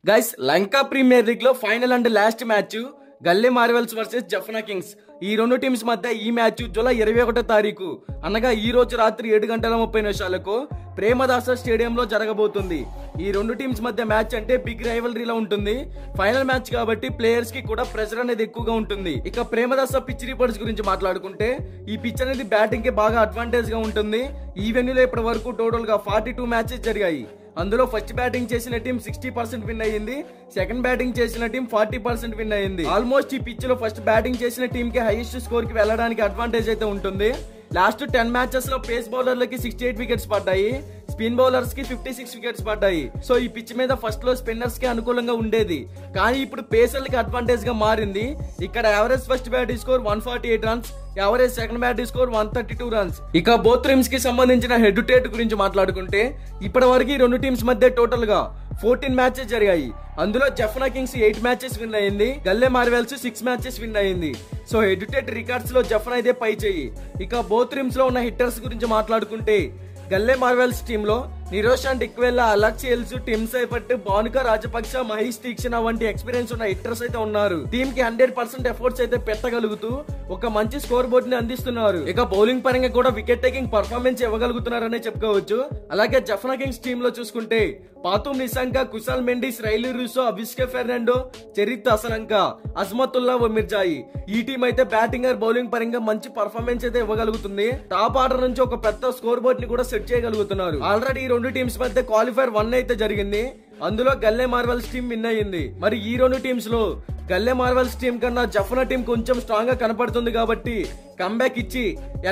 Guys Lanka premier league లో final and last match Galle marvels versus Jaffna kings. ఈ రెండు teams మధ్య ఈ మ్యాచ్ జూలై 21 తారీఖు అనగా ఈ రోజు రాత్రి 7:30 ప్రేమదాస స్టేడియంలో జరగబోతుంది. ఈ రెండు టీమ్స్ మధ్య మ్యాచ్ అంటే బిగ్ రైవలరీలా ఉంటుంది. ఫైనల్ మ్యాచ్ కాబట్టి ప్లేయర్స్ కి కూడా ప్రెషర్ అనేది ఎక్కువగా ఉంటుంది. ఇక ప్రేమదాస పిచ్ రిపోర్ట్స్ గురించి మాట్లాడుకుంటే ఈ పిచ్ అనేది బ్యాటింగ్ కి బాగా అడ్వాంటేజ్ గా ఉంటుంది. ఈ వెన్యూలో ఇప్పటి వరకు టోటల్ గా 42 మ్యాచెస్ జరిగాయి. అందులో ఫస్ట్ బ్యాటింగ్ చేసిన టీం 60% విన్ అయ్యింది, సెకండ్ బ్యాటింగ్ చేసిన టీం 40% విన్ అయ్యింది. ఆల్మోస్ట్ ఈ పిచ్ లో ఫస్ట్ బ్యాటింగ్ చేసిన టీం కి హైయెస్ట్ స్కోర్ కి వెళ్ళడానికి అడ్వాంటేజ్ అయితే ఉంటుంది. లాస్ట్ 10 మ్యాచెస్ లో పేస్ బౌలర్లకి 68 వికెట్స్ పడ్డాయి, స్పిన్ బౌలర్స్ కి 56 వికెట్స్ పడ్డాయి. సో ఈ పిచ్ మీద ఫస్ట్ లో స్పిన్నర్స్ కి అనుకూలంగా ఉండేది, కానీ ఇప్పుడు పేసర్లకి అడ్వాంటేజ్ గా మారింది. ఇక్కడ average first batting score 148 runs, average second batting score 132 runs. ఇక బోత్ టీమ్స్ కి సంబంధించిన హెడ్ టు హెడ్ గురించి మాట్లాడుకుంటే ఇప్పటి వరకు ఈ రెండు టీమ్స్ మధ్య టోటల్ గా 14 మ్యాచెస్ జరిగాయి. అందులో జఫ్నా కింగ్స్ 8 మ్యాచెస్ విన్ అయ్యింది, గల్లే మార్వెల్స్ 6 మ్యాచెస్ విన్ అయ్యింది. So head to head records లో జఫ్నా అయితే పై చేయి. ఇక బోత్ టీమ్స్ లో ఉన్న హిట్టర్స్ గురించి మాట్లాడుకుంటే గల్లే మార్వెల్స్ టీమ్ లో Niroshan Dickwella, Alex Hales, Tim Seifert, Bhanuka Rajapaksa, Maheesh Theekshana వంటి ఎక్స్పీరియన్స్ ఉన్న హిట్టర్స్ అయితే ఉన్నారు. టీమ్ కి 100% ఎఫర్ట్స్ అయితే పెట్టగలుగుతూ ఒక మంచి స్కోర్ బోర్డ్ ని అందిస్తున్నారు. ఇక బౌలింగ్ పరంగా కూడా వికెట్ టేకింగ్ పర్ఫార్మెన్స్ ఇవ్వగలుగుతున్నారనే చెప్పుకోవచ్చు. అలాగే జఫ్నా కింగ్స్ టీమ్ లో చూసుకుంటే పాతుమ్ నిశాంక, కుశాల్ మెండిస్, రైలీ రూసో, అభిషేక్ ఫెర్నాండో, చరిత్ అసలంక, అజ్మతుల్లా మిర్జాయి ఈ టీం అయితే బ్యాటింగ్ ఆర్ బౌలింగ్ పరంగా మంచి పర్ఫార్మెన్స్ అయితే ఇవ్వగలుగుతుంది. టాప్ ఆర్డర్ నుంచి ఒక పెద్ద స్కోర్ బోర్డ్ ని కూడా సెట్ చేయగలుగుతున్నారు. ఆల్రెడీ రెండు టీమ్స్ మధ్య క్వాలిఫైర్ 1 అయితే జరిగింది, అందులో గల్లే మార్వెల్స్ టీం విన్ అయ్యింది. మరి ఈ రెండు టీమ్స్ లో గల్లే మార్వెల్స్ టీం కన్నా జఫ్నా టీం కొంచెం స్ట్రాంగ్ గా కనపడుతుంది కాబట్టి కంబ్యాక్ ఇచ్చి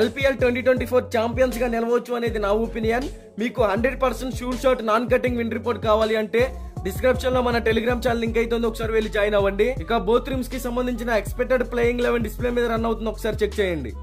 LPL 2024 ఛాంపియన్స్ గా నిలవచ్చు అనేది నా ఒపీనియన్. మీకు 100% shoot shot non cutting win report కావాలి అంటే డిస్క్రిప్షన్ లో మన టెలిగ్రామ్ ఛానల్ లింక్ అయితే ఒకసారి వెళ్ళి జాయిన్ అవ్వండి. ఇక బోత్ టీమ్స్ కి సంబంధించిన ఎక్స్పెక్టెడ్ ప్లేయింగ్ 11 డిస్ప్లే మీద రన్ అవుతుంది, ఒకసారి చెక్ చేయండి.